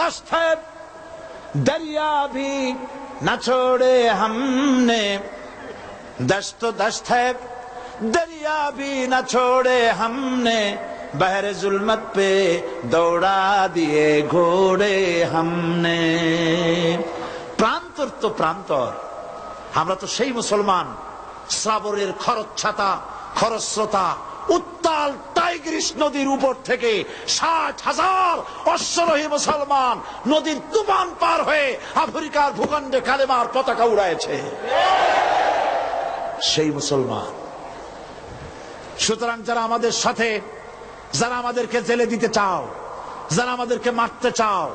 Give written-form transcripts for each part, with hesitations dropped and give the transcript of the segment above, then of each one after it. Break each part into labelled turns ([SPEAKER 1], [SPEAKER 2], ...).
[SPEAKER 1] दश्त है दरिया भी न छोड़े हमने, दश्त तो दश्त है दरिया भी न छोड़े हमने, बहरे जुल्मत पे दौड़ा दिए घोड़े हमने। প্রান্তর তো প্রান্তর, আমরা তো সেই মুসলমান শ্রাবণের খরচ্ছাতা খরস্রোতা উত্তাল টাইগ্রিস নদীর উপর থেকে 60,000 অশ্বরোহী মুসলমান নদীর তুফান পার হয়ে আফ্রিকার ভূখণ্ডে কালেমার পতাকা উড়াইছে, সেই মুসলমান। সুতরাং যারা আমাদের সাথে, যারা আমাদেরকে জেলে দিতে চাও, যারা আমাদেরকে মারতে চাও,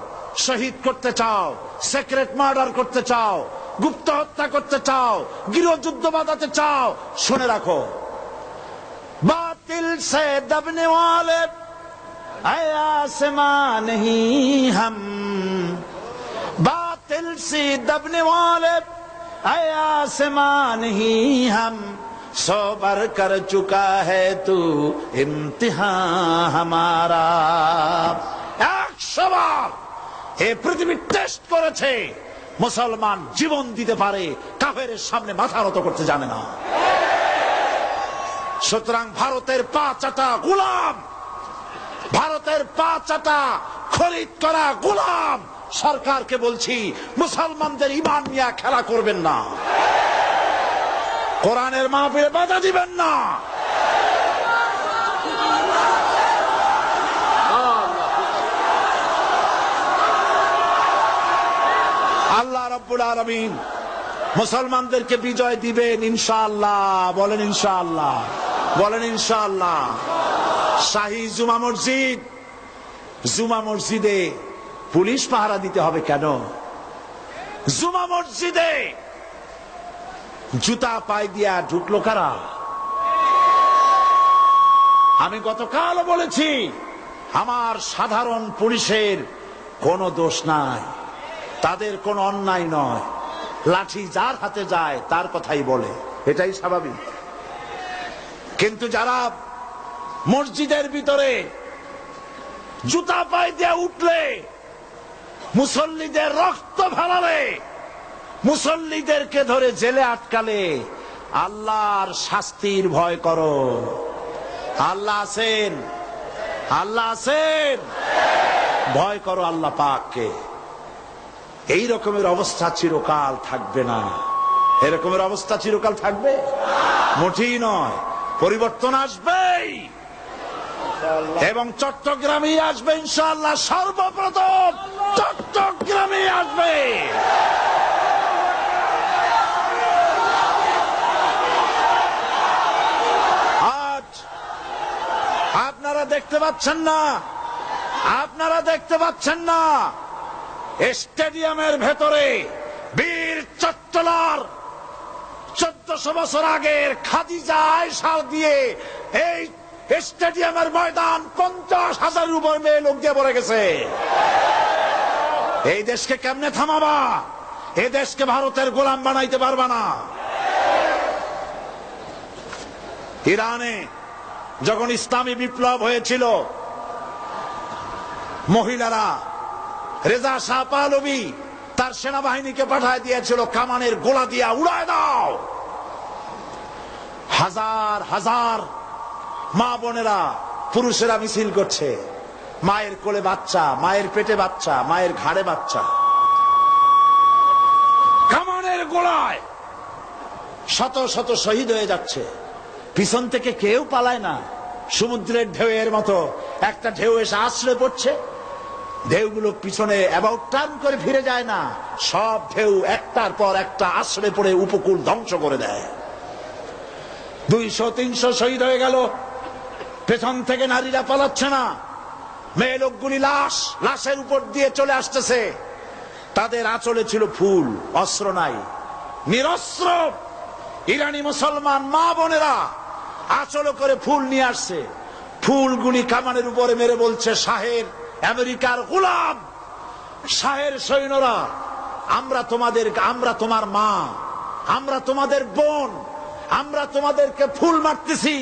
[SPEAKER 1] শহীদ করতে চাও, সিক্রেট মার্ডার করতে চাও, গুপ্ত হত্যা করতে চাও, গৃহযুদ্ধ বাঁধাতে চাও, শুনে রাখো, বাতিল সে দবনে ওয়ালে আসমান नहीं हम, बातिल से दबने वाले आसमान नहीं हम, सौ बार कर चुका है तू इम्तिहान हमारा। 100 বার এই পৃথিবী টেস্ট করেছে, মুসলমান জীবন দিতে পারে, কাফেরের সামনে মাথা নত করতে জানে না। সুতরাং ভারতের পা চাটা গোলাম, ভারতের পা চাটা খরিদ করা গোলাম সরকারকে বলছি, মুসলমানদের ঈমান নিয়ে খেলা করবেন না, কোরআনের মাহফিলে বাধা দিবেন না। আল্লাহ রাব্বুল আলামিন মুসলমানদেরকে বিজয় দিবেন ইনশাআল্লাহ। বলেন ইনশাআল্লাহ, বলেন ইনশাআল্লাহ। শাহী জুমা মসজিদ, জুমা মসজিদে পুলিশ পাহারা দিতে হবে কেন? জুমা মসজিদে জুতা পায়ে দিয়া ঢুকলো কারা? আমি গতকাল বলেছি, আমার সাধারণ পুলিশের কোনো দোষ নাই, তাদের কোনো অন্যায় নয়, লাঠি যার হাতে যায় তার কথাই বলে, এটাই স্বাভাবিক। কিন্তু যারা মসজিদের ভিতরে জুতা পায়ে দিয়ে উঠলে, মুসল্লিদের রক্ত ফেলালে, মুসল্লিদেরকে ধরে জেলে আটকালে, আল্লাহর শাস্তির ভয় করো। আল্লাহ আছেন, আল্লাহ আছেন, ভয় করো আল্লাহ পাককে। এই রকমের অবস্থা চিরকাল থাকবে না। এরকমের অবস্থা চিরকাল থাকবে মোটেই নয়, পরিবর্তন আসবেই এবং চট্টগ্রামে আসবে ইনশাআল্লাহ। সর্বপ্রথম চট্টগ্রামে আসবে। আজ আপনারা দেখতে পাচ্ছেন না, আপনারা দেখতে পাচ্ছেন না, স্টেডিয়ামের ভেতরে বীর চট্টলার 1400 বছর আগের খাদিজা আয়েশা দিয়ে এই স্টেডিয়ামের ময়দান 50,000 উপর মেয়ে লোক দিয়ে ভরে গেছে। এই দেশকে কেমনে থামাবা? এই দেশকে ভারতের গোলাম বানাইতে পারবা না। ইরানে যখন ইসলামী বিপ্লব হয়েছিল, মহিলারা রেজা শাহ পাহলভী তার সেনাবাহিনীকে পাঠায় দিয়েছিল, কামানের গোলা দিয়া উড়ায় দাও। হাজার হাজার মা বোনেরা, পুরুষেরা মিছিল করছে, মায়ের কোলে বাচ্চা, মায়ের পেটে বাচ্চা, মায়ের ঘাড়ে বাচ্চা, কামানের গোলায় শত শত শহীদ হয়ে যাচ্ছে। পিছন থেকে কেউ পালায় না, সমুদ্রের ঢেউয়ের মতো একটা ঢেউ এসে আশ্রয় পড়ছে, ঢেউগুলো পিছনে অ্যাবাউট টার্ন করে ফিরে যায় না, সব ঢেউ একটার পর একটা আশ্রয় পড়ে উপকূল ধ্বংস করে দেয়। 200-300 শহীদ হয়ে গেল। পেছন থেকে নারীরা পালাচ্ছে না, মেয়ে লোকগুলি লাশের উপর দিয়ে চলে আসতেছে, তাদের আঁচলে ছিল ফুল, অস্ত্র নাই, নিরস্ত্র ইরানি মুসলমান মা বোনেরা আঁচলে করে ফুল নিয়ে আসছে। ফুলগুলি কামানের উপরে মেরে বলছে, শাহের আমেরিকার গোলাম, শাহের সৈন্যরা, আমরা তোমার মা, আমরা তোমাদের বোন, আমরা তোমাদেরকে ফুল মারতেছি,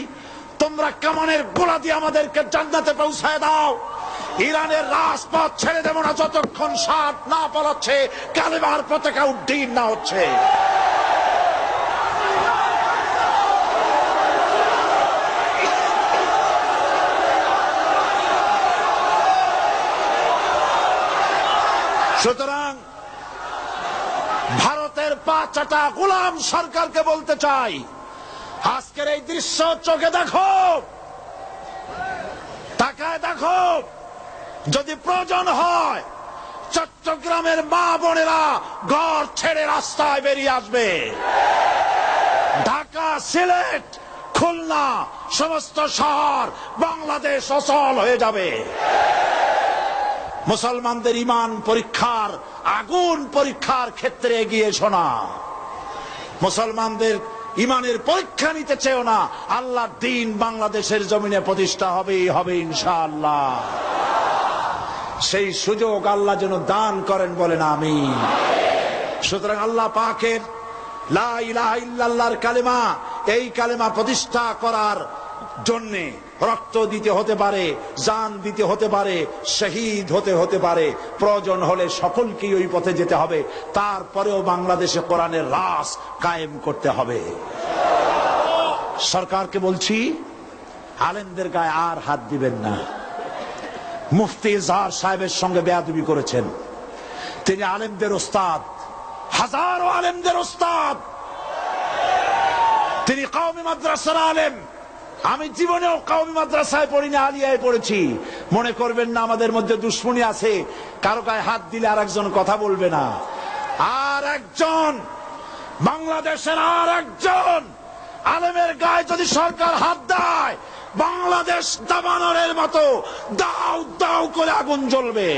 [SPEAKER 1] তোমরা কামানের গোলা দিয়ে আমাদেরকে জান্নাতে পৌঁছায় দাও। ইরানের রাজপথ ছেড়ে দেব না যতক্ষণ সাত না পালাচ্ছে, কালেমার পতাকা উড্ডীন না হচ্ছে। সুতরাং ভারতের পাঁচটা গোলাম সরকারকে বলতে চাই, আজকের এই দৃশ্য চোখে দেখো, তাকায় দেখো। যদি প্রয়োজন হয় চট্টগ্রামের মা বোনেরা ঘর ছেড়ে রাস্তায় বেরিয়ে আসবে। ঢাকা, সিলেট, খুলনা সমস্ত শহর বাংলাদেশ অচল হয়ে যাবে। মুসলমানদের ঈমান পরীক্ষার আগুন পরীক্ষার ক্ষেত্রে এগিয়ে এসো না। মুসলমানদের ঈমানের পরীক্ষা নিতে চেও না। আল্লাহর দ্বীন বাংলাদেশের জমিনে প্রতিষ্ঠা হবেই হবে ইনশাআল্লাহ। সেই সুযোগ আল্লাহ যেন দান করেন, বলেন আমিন। সুতরাং আল্লাহ পাকের লা ইলাহা ইল্লাল্লাহর কালেমা, এই কালেমা প্রতিষ্ঠা করার জন্যে রক্ত দিতে হতে পারে, জান দিতে হতে পারে, শহীদ হতে পারে। প্রয়োজন হলে সকলকেই ওই পথে যেতে হবে। তারপরেও বাংলাদেশে কোরআনের রাজ কায়েম করতে হবে। সরকারকে বলছি, আলেমদের গায়ে আর হাত দিবেন না। মুফতি ইজহার সাহেবের সঙ্গে বেয়াদবি করেছেন। তিনি আলেমদের ওস্তাদ, হাজারো আলেমদের ওস্তাদ। তিনি কওমি মাদ্রাসার আলেম। আমি জীবনেও কওমি মাদ্রাসায় পড়িনি, আলিয়ায় পড়েছি। মনে করবেন না আমাদের মধ্যে দুশ্মনী আছে, কারো গায়ে হাত দিলে আর একজন কথা বলবে না। আর একজন বাংলাদেশের আর একজন আলেমের গায়ে যদি সরকার হাত দেয়, বাংলাদেশ দাবানলের মতো দাউ দাউ করে আগুন জ্বলবে।